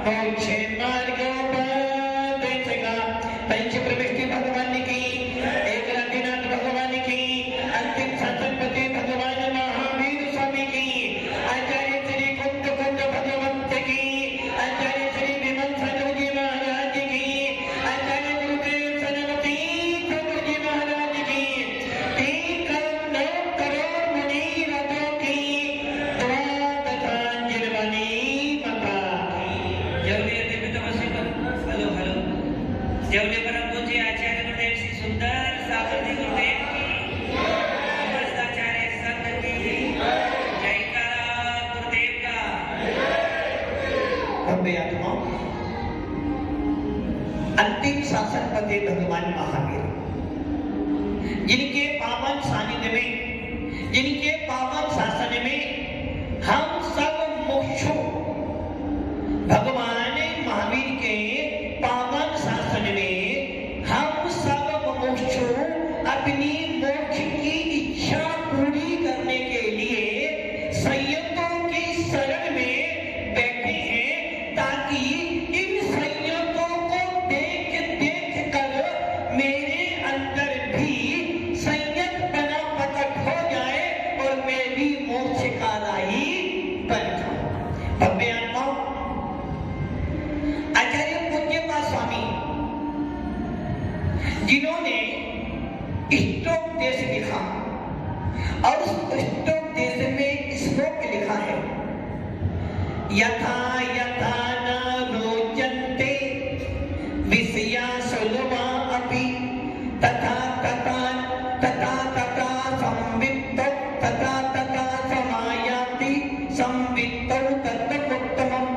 मोक्षे मार्गोपदेशका पंचप्रविष्टि भगवान की, एकनाथनाथ भगवान की, अंतिम शासनपति भगवान महावीर स्वामी की, आचार्य श्री कुंद भगवंत की, आचार्य श्री विमल सदगुरुजी महाराज की, आचार्य गुरुदेव सनमती सदगुरुजी महाराज की, 3 करोड़ मुनि रथों की द्वादशांजलि माता जेवले देवी तपस्वी पर हेलो जेवले परम पूज्य आचार्य गुरुदेव श्री सुंदर साबरती गुरुदेव की, समस्त आचार्य संघ की जयकारा गुरुदेव का। भव्य आत्माओं, अंतिम शासनपति भगवान महावीर, जिनके पावन सानिध्य में, जिनके पावन शासन में हम सब मुमुक्षु भगवान महावीर के पावन शासन में हम सब मुमुक्षु अपनी मोक्ष की इच्छा पूरी करने के लिए संयतों की शरण में बैठे हैं, ताकि इन संयतों को देख कर मेरे अंदर भी संयत बना प्रकट हो जाए और मैं भी मोक्ष का राही बन जाऊं। भव्य आत्माओं, आचार्य पूज्यपाद स्वामी जिन्होंने इष्टोपदेश लिखा और उस इष्टोपदेश में श्लोक लिखा है, यथा यथा न रोचन्ते विषया सुलभा अपि तथा तथा संवित्तौ तथा समायाति संवित्तौ तत्तमुत्तमम्।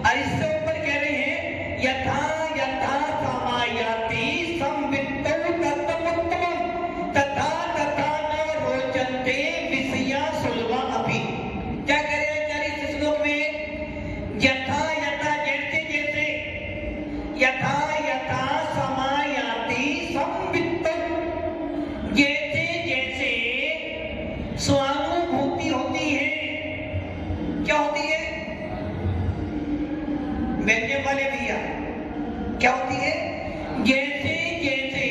और इससे ऊपर कह रहे हैं, यथा यथा समायाति संवित्तौ तत्तमुत्तमम् तथा तथा न रोचन्ते विषया सुलभा अपि। क्या कह रहे हैं आचार्य इस श्लोक में? यथा यथा जैसे जैसे, यथा यथा समायाति संवित्तौ, जैसे जैसे स्वानुभूति होती है। क्या होती है? व्यंजन वाले भैया, क्या होती है? जैसे जैसे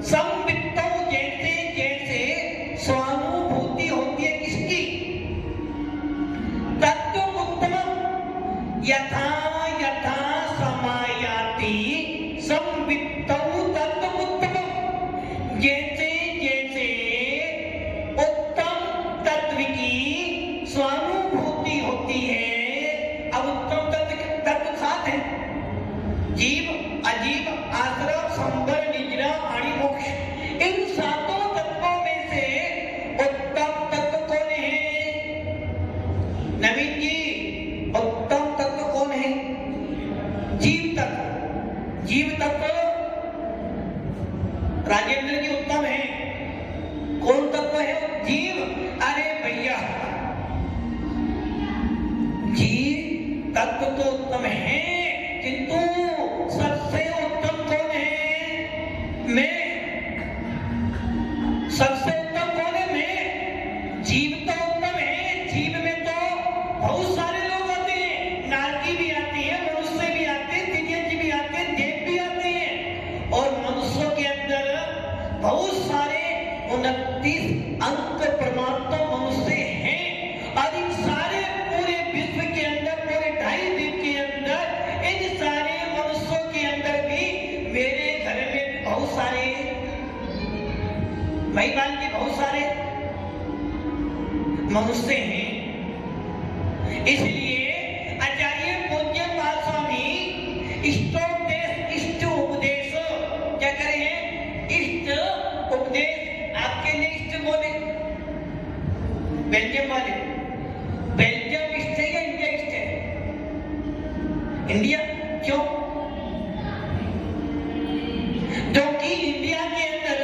संवित्तौ, जैसे जैसे स्वानुभूति होती है किसकी? तत्त्वमुत्तमम्, यथा यथा समायाति संवित्तौ तत्त्वमुत्तमम्, जैसे जैसे उत्तम तत्व की स्वानुभूति होती है। अब उत्तम तत्व सात है, जीव, अजीव, आश्रम, संवर, निद्रा आणि मोक्ष। इन सातों तत्वों में से उत्तम तत्व कौन है? नवीन जी, उत्तम तत्व कौन है? जीव तत्व। जीव तत्व राजेंद्र जी उत्तम है। कौन तत्व है? जीव। अरे भैया, जीव तत्व तो उत्तम है, किंतु सबसे उत्तम कौन है? मैं। सबसे उत्तम कौन है? मैं। जीव तो उत्तम है, जीव में तो बहुत सारे लोग आते हैं, नारकी भी आती है, मनुष्य भी आते हैं, तिर्यक भी आते हैं, देव भी आते हैं। और मनुष्यों के अंदर बहुत सारे 29 अंक परमात्मा मनुष्य हैं, और इन सारे पूरे विश्व के अंदर, पूरे 2.5 द्वीप के अंदर, इन सारे मनुष्यों के अंदर भी मेरे घर में बहुत सारे महिमान के बहुत सारे मनुष्य हैं। इसलिए आचार्य पूज्यपाद स्वामी इष्टोपदेश, इष्ट उपदेश क्या करे हैं? इष्ट उपदेश। आपके लिए इष्ट बोले बेल्जियम वाले, बेल्जियम इष्ट है या इंडिया इष्ट है? इंडिया। क्यों? क्योंकि इंडिया के अंदर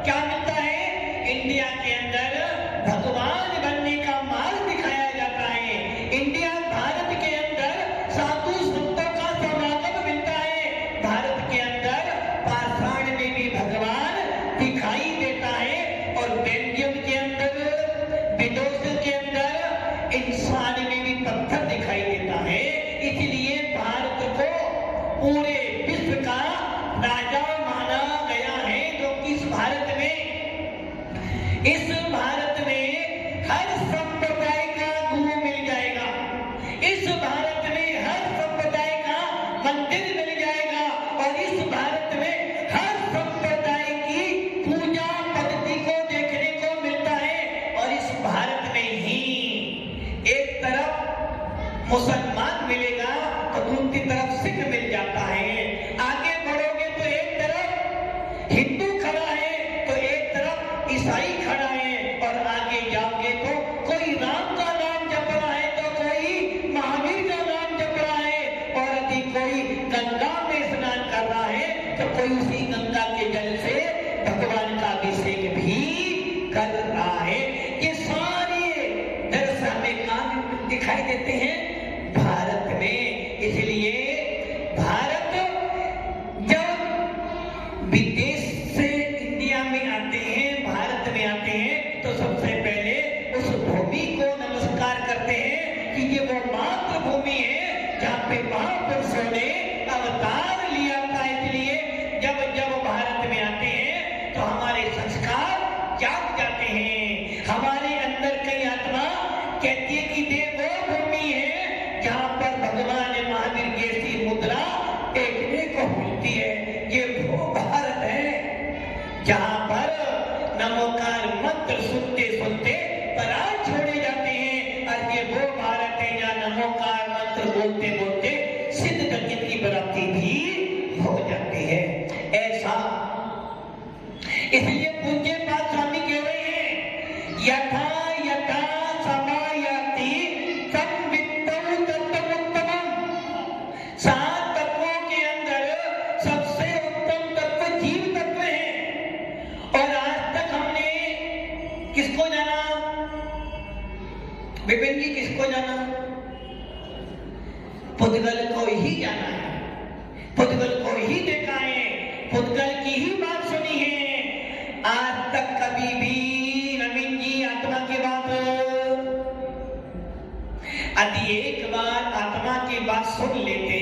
क्या मिलता है? इंडिया के अंदर भगवान बनने का मार्ग दिखाया जाता है। इंडिया, भारत के अंदर साधु संतों का समागम मिलता है। भारत के अंदर पाषाण में भी भगवान दिखाई देता है, और बेल्जियम के अंदर, विदेश के अंदर इंसान में भी पत्थर दिखाई देता है। इसलिए भारत को पूरे विश्व का राजा माना गया है, क्योंकि इस भारत में हर संप्रदाय का गुरु मिल जाएगा, इस भारत में हर संप्रदाय का मंदिर मिल जाएगा, और इस भारत में हर संप्रदाय की पूजा पद्धति को देखने को मिलता है। और इस भारत में ही एक तरफ मुसलमान मिलेगा तो दूसरी तरफ सिख मिल जाता है, आगे बढ़ोगे तो एक तरफ हिंदू खड़ा है तो एक तरफ ईसाई खड़ा है, और आगे जाओगे तो कोई राम का नाम जप रहा है तो कोई महावीर का नाम जप रहा है, और यदि कोई गंगा में स्नान कर रहा है तो कोई उसी गंगा के जल से भगवान का अभिषेक भी कर रहा है। ये सारे दृश्य हमें कहाँ दिखाई देते हैं? भारत में। इसलिए भारत जब विदेश से इंडिया में आते हैं, भारत में आते हैं, तो सबसे पहले उस भूमि को नमस्कार करते हैं कि ये वो मातृभूमि है जहाँ पे महापुरुषों ने अवतार लिया था। इसलिए जब जब भारत में आते हैं तो हमारे संस्कार जाग जाते हैं, हमारे अंदर कई आत्मा कहती है कि ये वो भूमि है जहाँ पर भगवान महावीर जैसी मुद्रा देखने को मिलती है। ये वो भारत है जहाँ पर नमोकार मंत्र सुनते सुनते प्राण छोड़े जाते हैं, और ये वो भारत है जहाँ नमोकार मंत्र बोलते बोलते सिद्ध गति की प्राप्ति भी हो जाती है। ऐसा इसलिए पूज्य पाद स्वामी कह रहे हैं, यथा यथा समायाति संवित्तम तत्त्वोत्तमम्। 7 तत्वों के अंदर सबसे उत्तम तत्व जीव तत्व है। और आज तक हमने किसको जाना? विपिन जी, किसको जाना? पुद्गल को ही जाना है, पुद्गल को ही देखा है, पुद्गल की ही बात सुनी है। आज तक कभी भी नवीन जी आत्मा की बात, यदि एक बार आत्मा की बात सुन लेते,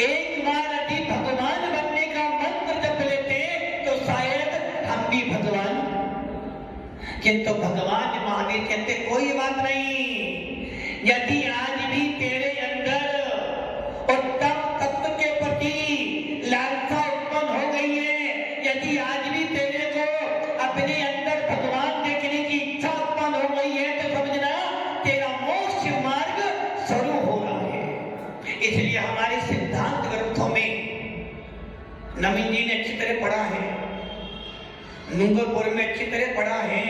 एक बार यदि भगवान बनने का मंत्र जप लेते तो शायद हम भी भगवान। किंतु भगवान महावीर कहते कोई बात नहीं, यदि आज भी तेरे अंदर उत्तम तत्व के प्रति लालसा उत्पन्न हो गई है, यदि आज भी तेरे को अपने अंदर भगवान देखने की इच्छा उत्पन्न हो गई है, तो समझना तेरा मोक्ष मार्ग शुरू हो रहा है। इसलिए हमारे सिद्धांत ग्रंथों में नवीन जी ने अच्छी तरह पढ़ा है, नूंगरपुर में अच्छी तरह पढ़ा है,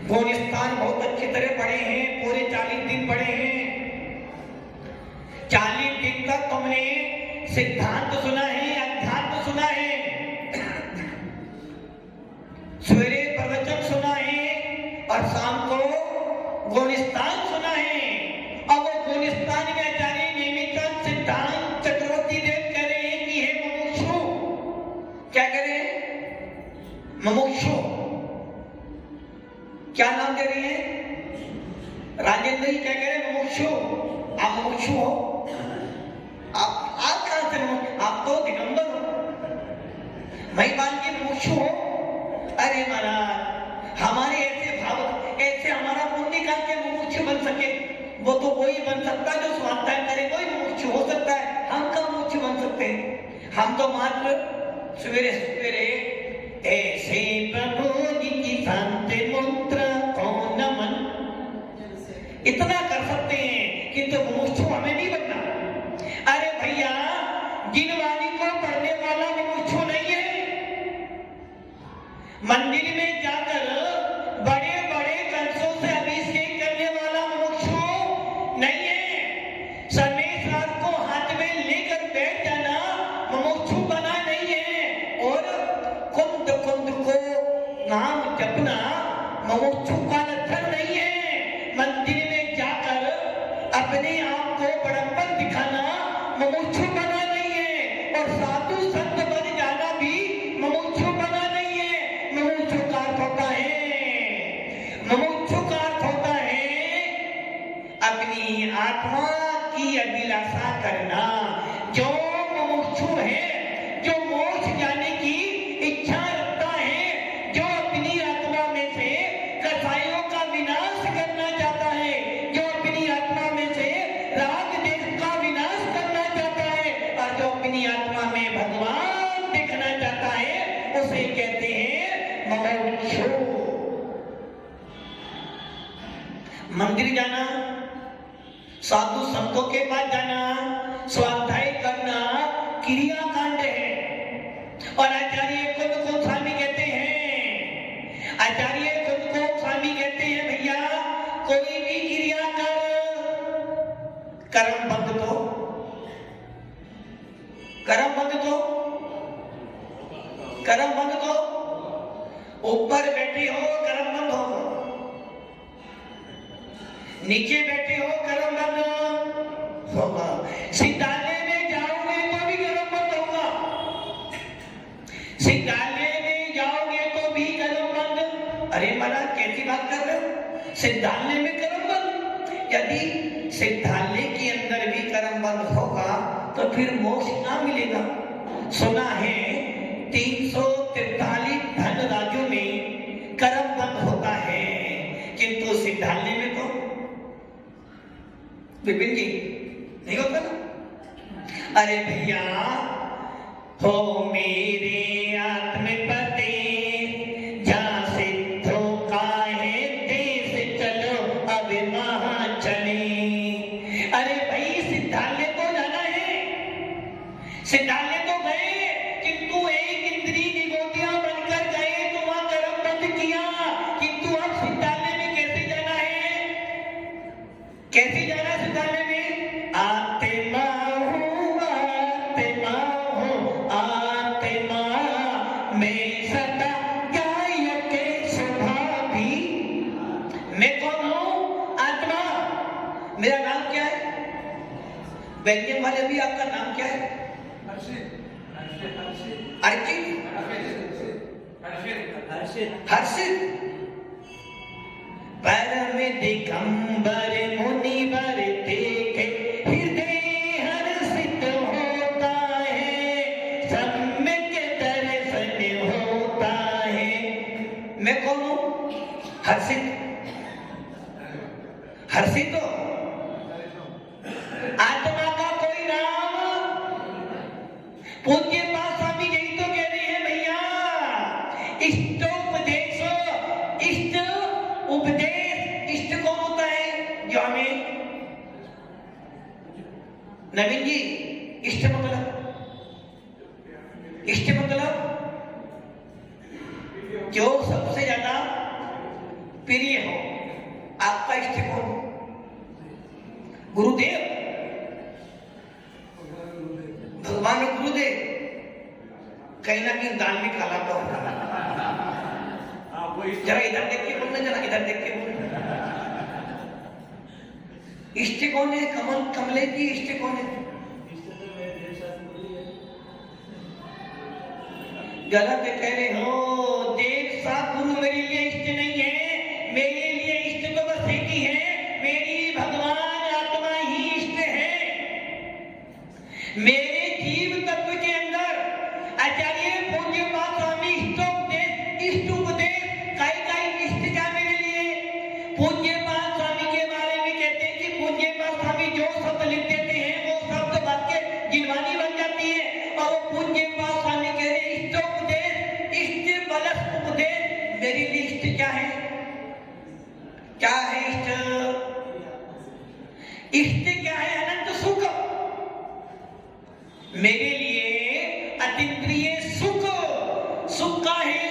गोनिस्तान बहुत अच्छी तरह पढ़े हैं, पूरे 40 दिन पढ़े हैं। 40 दिन तक तुमने सिद्धांत सुना है, अध्यात्म सुना है, सवेरे प्रवचन सुना है और शाम को गोनिस्तान सुना है। अब वो गोनिस्तान में आचार्य नेमिचंद सिद्धांत चक्रवर्ती देव कह रहे हैं कि हे मुमुक्षु, क्या कह रहे हैं? मुमुक्षु क्या नाम दे रही है? राजेंद्र जी क्या कह रहे हैं? मुमुक्षु। आप मुमुक्षु हो? आप कहां से? आप तो दिगंबर हो, महिपाल की मुमुक्षु हो। अरे महाराज, हमारे ऐसे भाव, ऐसे हमारा पुण्य का के मुमुक्षु बन सके? वो तो वही बन सकता है जो स्वाध्याय करे, कोई मुमुक्षु हो सकता है। हम कब मुमुक्षु बन सकते हैं? हम तो मात्र सवेरे सवेरे ऐसे प्रभु जी की शांति मंत्र कौन नमन इतना कर सकते हैं, किंतु मुमुक्षु हमें नहीं बनना। अरे भैया, जिनवाणी को पढ़ने वाला मुमुक्षु नहीं है। मंदिर में जाकर बड़े बड़े कलशों से अभिषेक करने वाला मुमुक्षु नहीं है। सनेश रात को हाथ में लेकर बैठ जाना मुमुक्षु बना नहीं है। और कुंद कुंद को नाम जपना मुमुक्षु का लक्षण नहीं है। मंदिर में जाकर अपने आप को बड़प्पन आशा करना। जो मुमुक्षु है, जो मोक्ष जाने की इच्छा रखता है, जो अपनी आत्मा में से कसायों का विनाश करना चाहता है, जो अपनी आत्मा में से राग देश का विनाश करना चाहता है, और जो अपनी आत्मा में भगवान देखना चाहता है, उसे कहते हैं मुमुक्षु। मंदिर जाना, साधु संतों के पास जाना, स्वाध्याय करना क्रिया कांड है। और आचार्य खुद को स्वामी कहते हैं, आचार्य खुद को स्वामी कहते हैं भैया कोई भी क्रिया कर, कर्मबद्ध तो, कर्मबद्ध तो, कर्मबद्ध तो, ऊपर बैठे हो कर्मबद्ध हो, नीचे बैठे हो कर्मबद्ध होगा, सिद्धालय में जाओगे तो भी कर्मबद्ध होगा, सिद्धालय में जाओगे तो भी कर्मबद्ध। अरे महाराज कैसी बात कर रहे हो, सिद्धालय में कर्मबद्ध? यदि सिद्धालय के अंदर भी कर्मबद्ध होगा तो फिर मोक्ष ना मिलेगा। सुना है 343 धन राज्यों में कर्मबद्ध होता है, किंतु सिद्धालय में तो विपिन जी नहीं होता ना। अरे भैया हो मेरे आत्मपते, जहाँ सिद्धो का है देश चलो अब वहां चले। अरे भाई सिद्धालय को जाना है, सिद्धालय तो गए, किंतु एक इंद्री निगोटिया बनकर गए तो वहां कर्मबद्ध किया, किंतु अब सिद्धालय में कैसे जाना है, कैसे जाना है सिद्धालय में? आत्मा हूँ, आत्मा हूँ, आत्मा मैं सदा गाय के स्वभाव भी। मैं कौन हूँ? आत्मा। मेरा नाम क्या है? बेल्जियम वाले भी आपका नाम क्या है? हर्षित। परम दिगंबर मुनिवर देखे हृदय हर्षित होता है, सम्यक दर्शन होता है। मैं कौन हूं? हर्षित। हर्षित हो? आत्मा का कोई नाम? पूज्य पास स्वामी यही तो कह रहे हैं भैया, इष्टोपदेश, इष्ट उपदेश। इष्ट कौन होता है? जो हमें, नवीन जी इष्ट मतलब, इष्ट मतलब जो सबसे ज्यादा प्रिय हो। आपका इष्ट कौन? गुरुदेव, भगवान और गुरुदेव। कहीं ना कहीं दान भी खाला तो जरा इधर देख के बोलना, जरा इधर देख के बोलना। इष्ट कौन है? कमल, कमले की इष्ट कौन है? गलत कह रहे हो, देव सा गुरु मेरे लिए इष्ट नहीं है। मेरे लिए इष्ट तो बस एक ही है, मेरी भगवान आत्मा ही इष्ट है। मेरे जीव तत्व के अंदर आचार्य पूज्य पाद स्वामी इष्ट उपदेश काई इष्ट क्या मेरे लिए? पूज्य पाद स्वामी के बारे में कहते हैं कि पूज्य पाद स्वामी जो शब्द लिख देते हैं वो शब्द वाक्य जिनवानी बन जाती है। और वो पूज्य पाद स्वामी कह रहे इष्ट उपदेश, इष्ट बलस उपदेश मेरे लिए इष्ट क्या है? क्या है इष्ट? इष्ट क्या है? अनंत सुख। मेरे लिए अतीन्द्रिय सुख, सुख का है।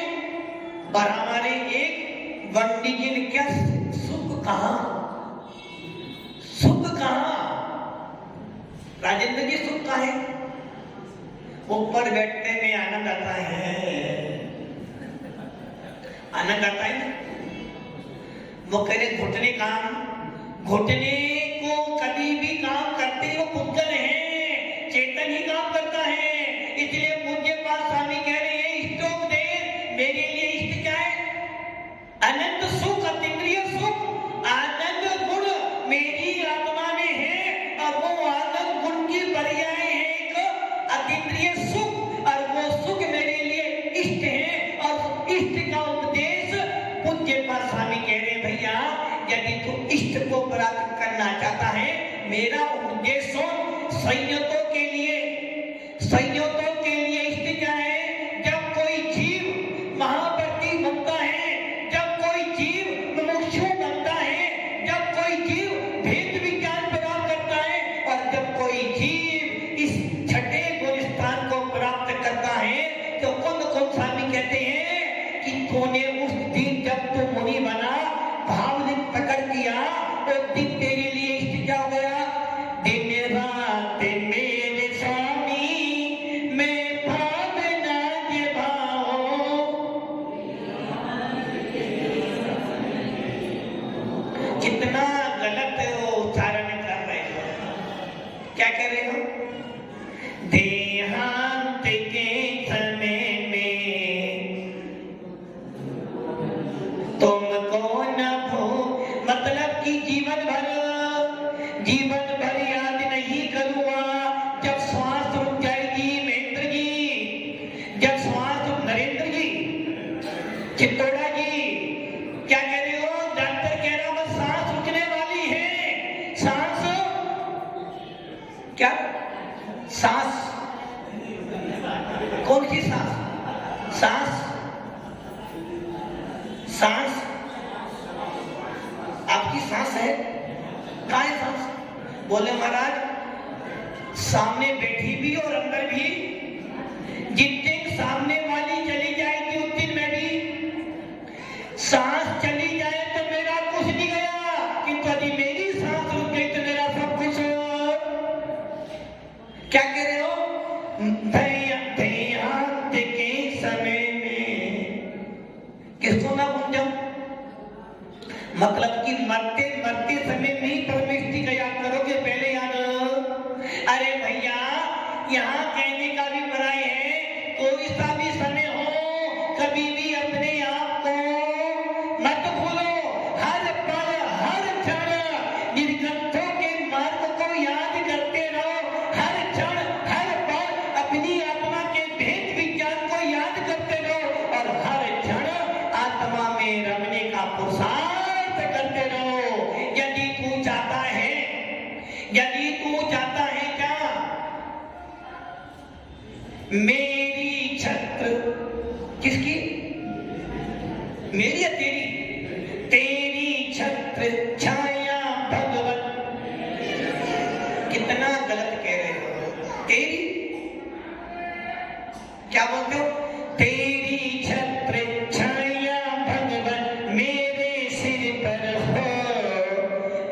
पर हमारे एक वंडिजन क्या सुख कहां? सुख कहां? राजेंद्र जी सुख कहां है? ऊपर बैठने में आनंद आता है, आनंद आता है ना। वो कह रहे घुटने काम, घुटने को कभी भी काम करते वो पुद्गल है, चेतन ही काम करता है। इसलिए पूज्य पाद स्वामी कह रहे हैं इष्टोपदेश मेरे लिए इष्ट क्या है? अनंत सुख, अतीन्द्रिय सुख, आनंद गुण मेरी आत्मा में है। और वो आनंद मेरा उपदेश सुन। संयतों के लिए इष्ट क्या है? जब कोई जीव महाव्रती बनता है, जब कोई जीव मुमुक्षु बनता है, जब कोई जीव भेद विज्ञान प्राप्त करता है, और जब कोई जीव इस छठे गुणस्थान को प्राप्त करता है, तो कौन स्वामी कहते हैं कि तूने उस दिन जब तू मुनि बना, भाव ने पकड़ दिया, उस दिन तेरे लिए इष्ट क्या हो गया? दिन रात मेरे स्वामी मैं भावना निभाऊं। कितना गलत उच्चारण कर रहे हो। क्या कह रहे हो? देहांत के समय में तुमको न भू, मतलब कि जीवन भर याद नहीं करूंगा। जब श्वास रुक जाएगी महेंद्र जी, जब श्वास नरेंद्र जी, चित्तौड़ा जी, क्या कह रहे हो? डॉक्टर कह रहा बस सांस रुकने वाली है। सांस क्या? सांस कौन सी सांस? सांस आपकी सांस है? कहाँ है सांस? बोले महाराज सामने बैठी भी और अंदर भी। जिस दिन सामने वाली चली जाएगी उस दिन मैं भी। सांस चली जाए तो मेरा कुछ नहीं गया, किंतु यदि मेरी सांस रुक गई तो मेरा सब कुछ। क्या कह रहे हो? देहांत के समय में किसको ना भूल जाऊं? मतलब कि मरते समय में ही परमेष्टि का याद करोगे, पहले याद। अरे भैया यहाँ कहने का भी पराय है, कोई सा भी समय हो कभी भी अपने आप को मत भूलो। हर पल हर क्षण निर्गंथों के मार्ग को याद करते रहो। हर क्षण हर पल अपनी आत्मा के भेद विज्ञान को याद करते रहो, और हर क्षण आत्मा में रमने का पुरुषार्थ करते रहो। यदि तू चाहता है क्या? मेरी छत्र किसकी? मेरी या तेरी? तेरी छत्र छाया भगवत। कितना गलत कह रहे हो? तेरी क्या बोलते हो? तेरी छत्र छाया भगवत मेरे सिर पर हो,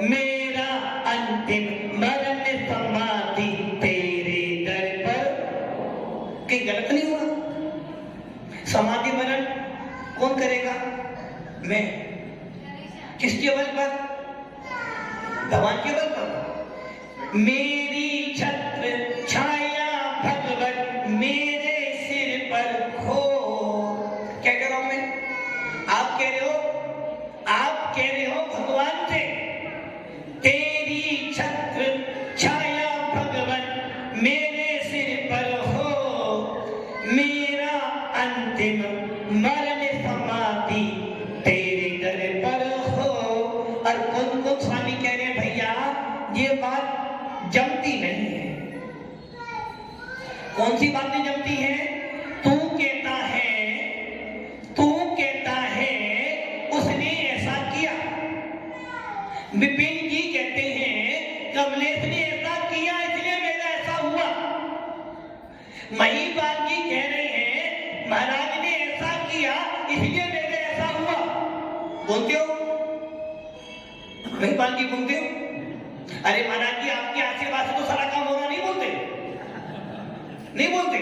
मेरा अंतिम मरण समाधि तेरे दर पर। कहीं गलत नहीं हुआ? समाधि मरण कौन करेगा? मैं। किसके बल पर? भगवान के बल पर। मेरी छत्र छाया भगवत मेरे सिर पर हो। क्या कह रहा हूं मैं? आप कह रहे हो भगवान से, तेरी छत्र छाया भगवत मेरे सिर पर हो, मेरा अंतिम मरण समाधि तेरे दर पर हो। और कौन स्वामी कह रहे हैं भैया ये बात जमती नहीं है। कौन सी बातें जमती हैं? तू कहता है उसने ऐसा किया। विपिन जी कहते हैं कमलेश ने ऐसा किया इसलिए मेरा ऐसा हुआ। महिपाल जी कह रहे हैं महाराज ने ऐसा किया इसलिए मेरे ऐसा हुआ। बोलते हो? महिपाल जी बोलते हो? अरे महाराज जी आपके आशीर्वाद से तो सारा काम हो रहा, नहीं बोलते?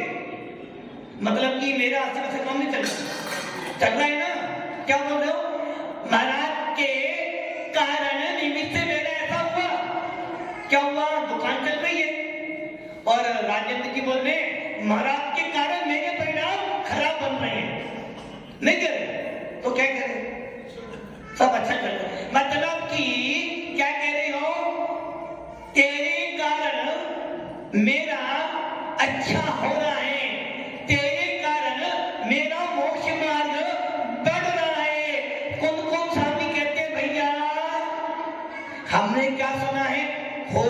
मतलब कि मेरा आशीर्वाद से काम नहीं चल रहा है ना? क्या बोल रहे हो? महाराज के कारण निमित्त से मेरा ऐसा हुआ। क्या हुआ? दुकान चल रही है और राजेंद्र जी बोल रहे महाराज के कारण मेरे परिणाम खराब बन रहे हैं। नहीं कह रहे तो क्या कह रहे? सब अच्छा चल रहा है। मतलब कि क्या कह रहे हो? तेरे कारण मेरा अच्छा हो रहा है, तेरे कारण मेरा मोक्ष मार्ग बढ़ रहा है। कौन स्वामी कहते भैया? हमने क्या सुना है? हो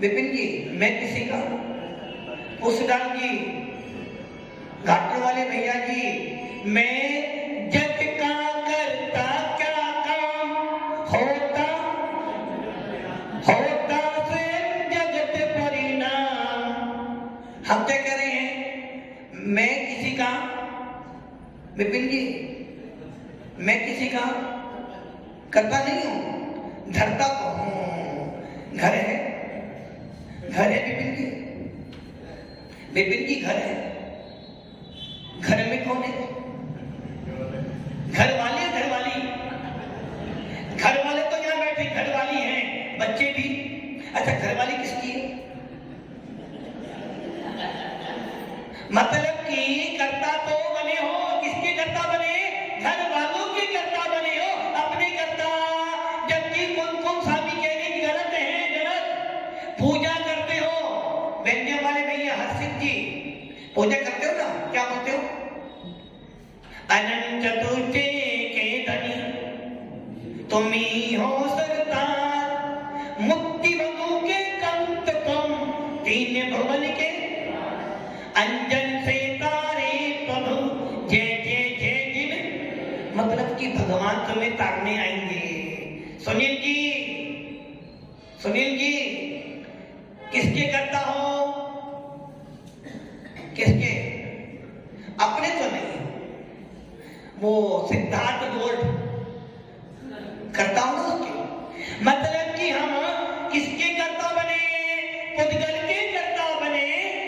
विपिन जी, मैं किसी का पुष्पदान जी, घाटों वाले भैया जी, मैं जग का करता क्या काम होता होता स्वयं जगत परिणाम। हम क्या कह रहे हैं? मैं किसी का, विपिन जी, मैं किसी का करता नहीं हूं, धरता तो हूं। घर है, घर है विपिन जी, विपिन जी घर है। घर में कौन है? घर वाले, घर वाली, घर वाले तो यहाँ बैठे, घर वाली हैं, बच्चे भी। अच्छा, घर वाली किसकी है? मतलब कि कर्ता तो बने हो, किसके कर्ता बने? घर वालों के कर्ता बने हो, अपने कर्ता। जबकि कौन कौन स्वामी कह रहे गलत है, गलत। पूजा करते हो, व्यंजन वाले भैया हर्षित जी, पूजा करते हो ना, क्या बोलते हो? अनंत चतुर्थी के धनी तुम ही हो सरदार, मुक्ति बंधु के कंत तुम, तीन भुवन के अंजन से तारे प्रभु, जय जय जय जिन। मतलब कि भगवान तुम्हें तारने आएंगे। सुनील जी, सुनील जी, किसके करता हो? किसके? अपने तो नहीं। वो सिद्धार्थ गोल्ड करता हूं ना उसके। मतलब कि हम किसके कर्ता बने? पुद्गल के कर्ता बने,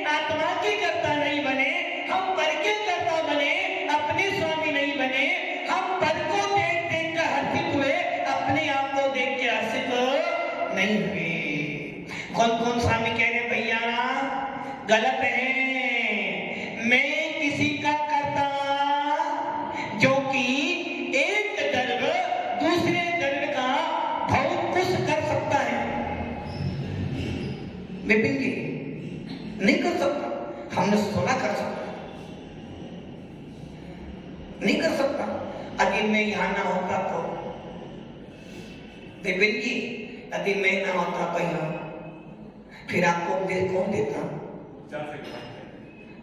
आत्मा के कर्ता नहीं बने। हम पर के कर्ता बने, अपने स्वामी नहीं बने। हम पर को देख देख कर हर्षित हुए, अपने आप को देख के हर्षित नहीं हुए। कौन कौन स्वामी कह रहे भैया गलत है? मैं किसी का कर्ता जो कि एक दर्व दूसरे दर्व का बहुत कुछ कर सकता है। विपिन जी नहीं कर सकता, हमने सुना कर सकता, नहीं कर सकता। यदि मैं यहां ना होता तो, विपिन जी यदि मैं ना होता भैया, फिर आपको उपदेश कौन देता?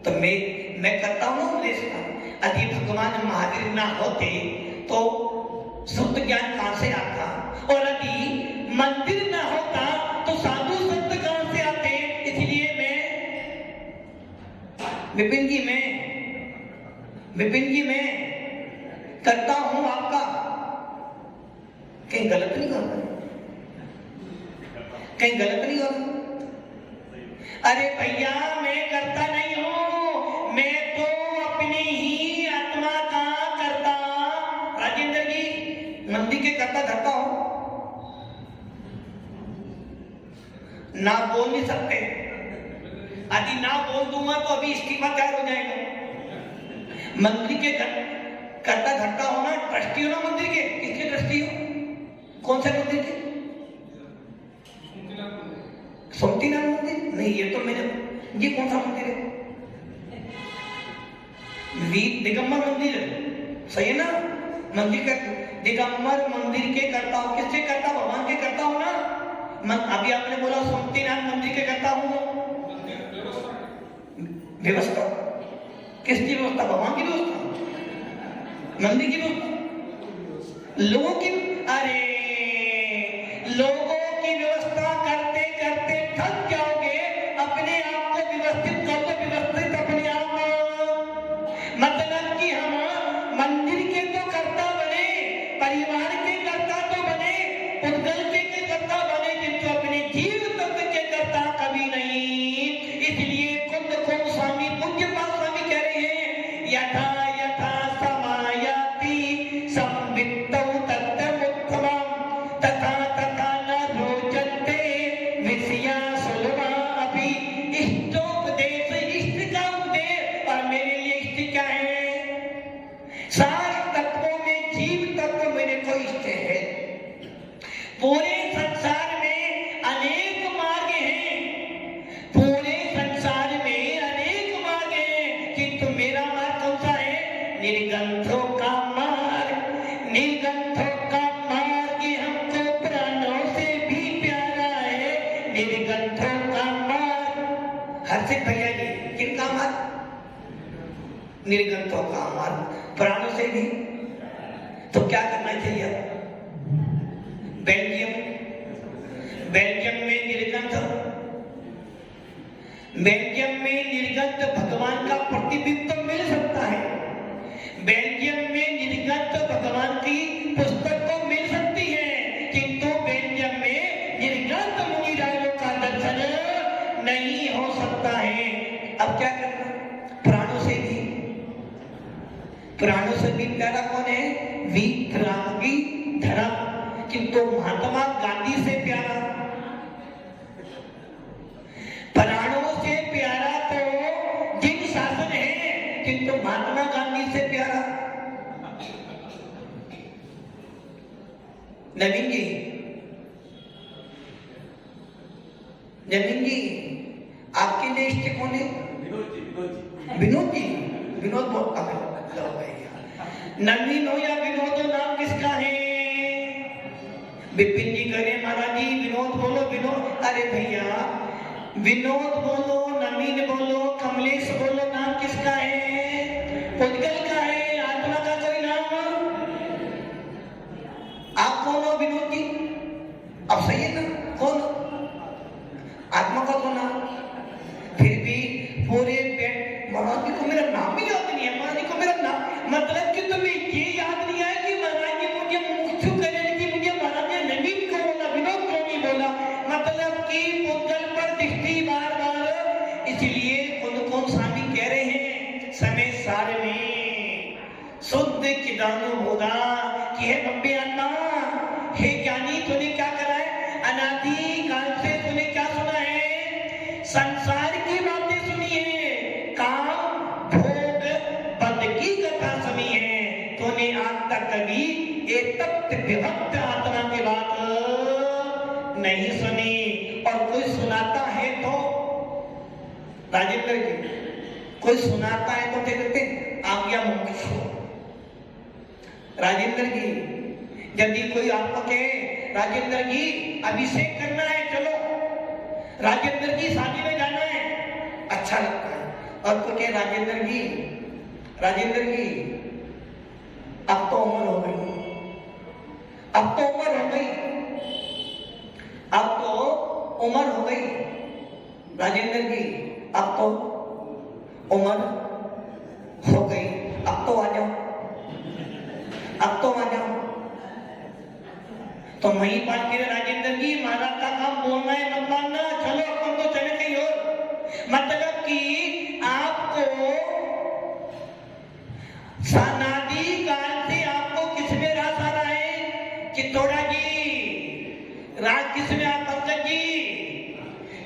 तो मैं करता हूं ना उपदेश का। यदि भगवान महावीर ना होते तो शुद्ध ज्ञान कहां से आता? और यदि मंदिर ना होता तो साधु संत कहां से आते? इसलिए मैं विपिन जी, मैं करता हूं आपका। कहीं गलत नहीं होता? कहीं गलत नहीं होता? अरे भैया मैं करता नहीं हूं, मैं तो अपनी ही आत्मा का करता। राजेंद्र जी, मंदिर के करता धरता हूं, ना बोल नहीं सकते। यदि ना बोल दूंगा तो अभी इस्तीफा तैयार हो जाएगा। मंदिर के करता धरता हो ना, ट्रस्टी हो ना मंदिर के। किसके ट्रस्टी हो? कौन से मंदिर के? सोमतीनाथ मंदिर? नहीं, ये तो मैंने, ये कौन सा मंदिर है? दिगंबर मंदिर है, सही है ना? मंदिर का दिगंबर मंदिर के करता हो। किसके करता? भगवान के करता हो ना। अभी आपने बोला सोमतीनाथ मंदिर के करता हूं। व्यवस्था किसकी व्यवस्था? भगवान की व्यवस्था, मंदिर की व्यवस्था, लोगों की। अरे लोगों की व्यवस्था करते करते थक जाओगे, अपने आप को व्यवस्थित कर दो, व्यवस्थित अपने आप। मतलब कि हम मंदिर के तो कर्ता बने, परिवार के कर्ता तो बने, पुद्गल के कर्ता बने, किंतु अपने जीव तत्व के कर्ता कभी नहीं। इसलिए कुंद कुंद स्वामी पूज्यपाद स्वामी कह रहे हैं, यथा यथा समायाति संवित्तौ तत्तमुत्तमम् तथा तथा न रोचन्ते विषया सुलभा अपि। इष्टोपदेश, इष्ट का उपदेश। और मेरे लिए इष्ट क्या है? सात तत्वों में जीव तत्व मेरे को इष्ट है। पूरे संसार में अनेक मार्ग हैं, पूरे संसार में अनेक मार्ग हैं, किंतु मेरा मार्ग कौन सा है? निर्गंथों का मार्ग। निर्गंथों का मार्ग हमको प्राणों से भी प्यारा है। निर्गंथों का मार। हर्षित भैया जी, किनका मार? निर्गंथों का मार, प्राणों से भी। तो क्या करना चाहिए? बेल्जियम में निर्गंथ, भगवान का प्रतिबिंब तो मिल सकता है। बेल्जियम में निर्गंथ भगवान की पुस्तक तो मिल सकती है, किंतु बेल्जियम में निर्गंथ मुनि रायों का दर्शन नहीं हो सकता है। अब क्या करना? प्राणों से भी प्यारा कौन है? विक्रांगी धर्म। किंतु महात्मा गांधी से प्यारा, प्राणों से प्यारा तो जिन शासन है, किंतु महात्मा गांधी से प्यारा नवीन जी, आपके लिए इष्ट कौन है? विनोद बहुत नवीन हो या विनोद हो, नाम किसका है? विपिन जी करे महाराज जी विनोद बोलो, विनोद। अरे भैया विनोद बोलो, नवीन बोलो, कमलेश बोलो, नाम किसका है? उद्गल का है, आत्मा का कोई नाम? आप कौन हो विनोद जी? अब सही है ना? कौन हो? आत्मा का कौन नाम? फिर भी पूरे महाराज जी को मेरा नाम ही याद नहीं है, महाराज जी को मेरा नाम, मतलब कि तुम्हें ये याद नहीं है कि महाराज जी मुझे मुक्ति करने की, मुझे महाराज ने नवीन को बोला, विनोद को नहीं बोला, मतलब कि पुद्गल पर दृष्टि बार बार। इसलिए कौन स्वामी कह रहे हैं समय सार में शुद्ध चिदानुभूता कि हे बब्बे अन्ना, हे ज्ञानी, तूने क्या करा है? अनादि काल से तूने क्या सुना है? संसार की बातें सुनी है, काम भोग पद की कथा सुनी है, तूने आज तक कभी एक तत्व विभक्त आत्मा की बात नहीं सुनी। और कोई सुनाता है तो राजेंद्र जी, कोई सुनाता है तो क्या कहते? आज्ञा मुमुक्षु। राजेंद्र जी, यदि कोई आपको कहे राजेंद्र जी अभिषेक करना है, चलो राजेंद्र जी शादी में जाना है, अच्छा लगता है। और तो क्या राजेंद्र जी अब तो उम्र हो गई, राजेंद्र जी अब तो उम्र हो गई, अब तो आ जाओ। तो वही बात की राजेंद्र जी, महाराज का काम बोलना है, मत मानना, चलो अपन तो चले कहीं और। मतलब कि आपको सनादि काल से आपको किसमें रास आ रहा है? चित्तौड़ा जी, राज किसमें? आप पंकज जी,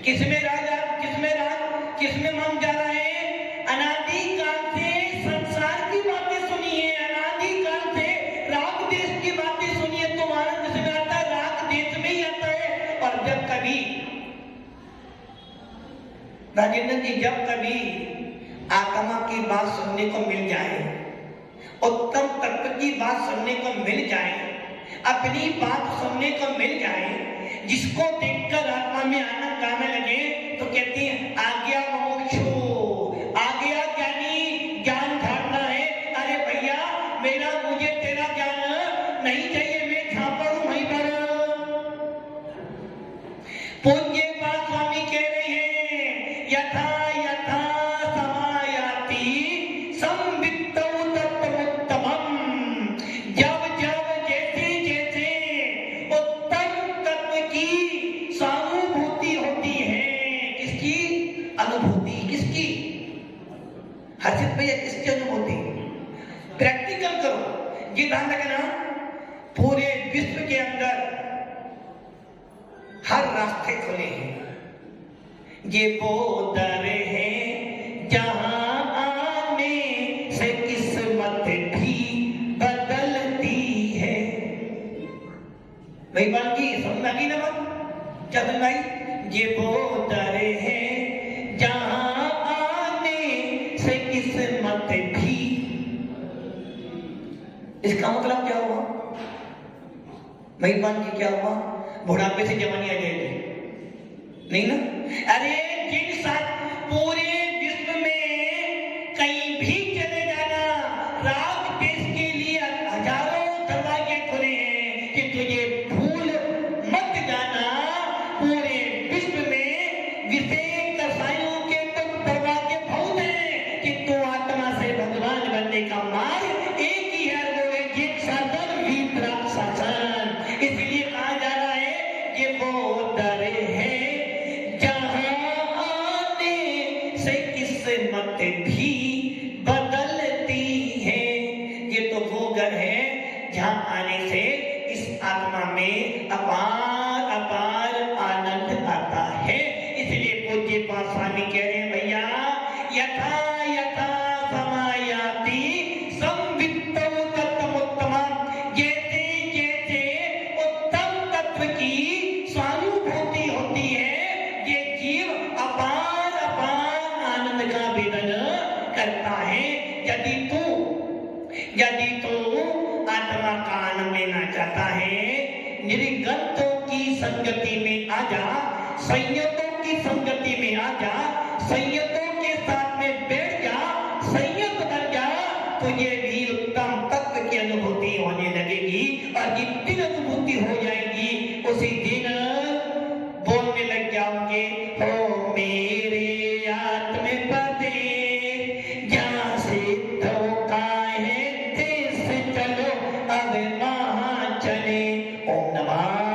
किसमें राज, किसमें मन जा रहा है? अनादि काल से संसार की बातें सुनी है, अनादि काल से राग देश की बातें सुनी है, तो आनंद किसमें आता है? राग देश में ही आता है। और जब कभी राजेंद्र जी, जब कभी आत्मा की बात सुनने को मिल जाए, उत्तम तत्व की बात सुनने को मिल जाए, अपनी बात सुनने को मिल जाए, जिसको देखकर आत्मा में आनंद आने लगे, तो कहती है आज्ञा मुमुक्षु, आज्ञा ज्ञानी, ज्ञान धारणा है। अरे भैया मेरा, मुझे तेरा ज्ञान नहीं चाहिए, मैं जहां पर हूं वहीं पर। पूज्य पाद स्वामी कह रहे हैं यथा यथा समायाति संवित्तौ तत्तमुत्तमम्, जब जैसे उत्तम तत्व की सानुभूति होती है। किसकी अनुभूति? किसकी? हर्षित भैया, किसकी अनुभूति? प्रैक्टिकल करो, ये ध्यान रखना, पूरे विश्व के अंदर हर रास्ते खुले हैं, ये वो दर है जहां आने से किस्मत भी बदलती है। भाई बात की समझ आ गई ना? बात क्या समझ आई? ये वो दर है जहां आने से किस्मत भी। इसका मतलब क्या हुआ भाई बात की? क्या हुआ? बुढ़ापे से जवानी आ जाएगी, नहीं ना? अरे जिन साथ पूरे विश्व में कहीं भी चले जाना, राज देश के लिए हजारों दरवाजे खुले हैं कि तुझे भूल मत जाना। पूरे विश्व में विशेष कसाईयों के तो दरवाजे बहुत हैं कि तू आत्मा से भगवान बनने का मार्ग एक ही है, वो है जिन शासन वितराग शासन। इसलिए कहा जा रहा है कि वो दर है से किस्मत भी बदलती है। ये तो वो घर है जहां आने से इस आत्मा में अपार अपार आनंद आता है। इसलिए पूज्य पाद स्वामी कह रहे हैं, भैया यथा यथा समायाति संवित्तो तत्तमोत्तमम्, जैसे जैसे उत्तम तत्व की स्वानुभूति होती है, ये जीव अपार का वेदन करता है। यदि तू आत्मा का आनंद लेना चाहता है, निर्गतों की संगति में आ जा, संयतों की संगति में आ जा, संयतों के साथ में बैठ जा, संयत बन जा, तुझे भी उत्तम तत्व की अनुभूति होने लगेगी। और जिस दिन अनुभूति हो जाएगी उसी दिन बोलने लग जाओगे, हो मेरे आत्मपदे जहाँ से धोखा है देश चलो अब वहाँ चले। ओम नमः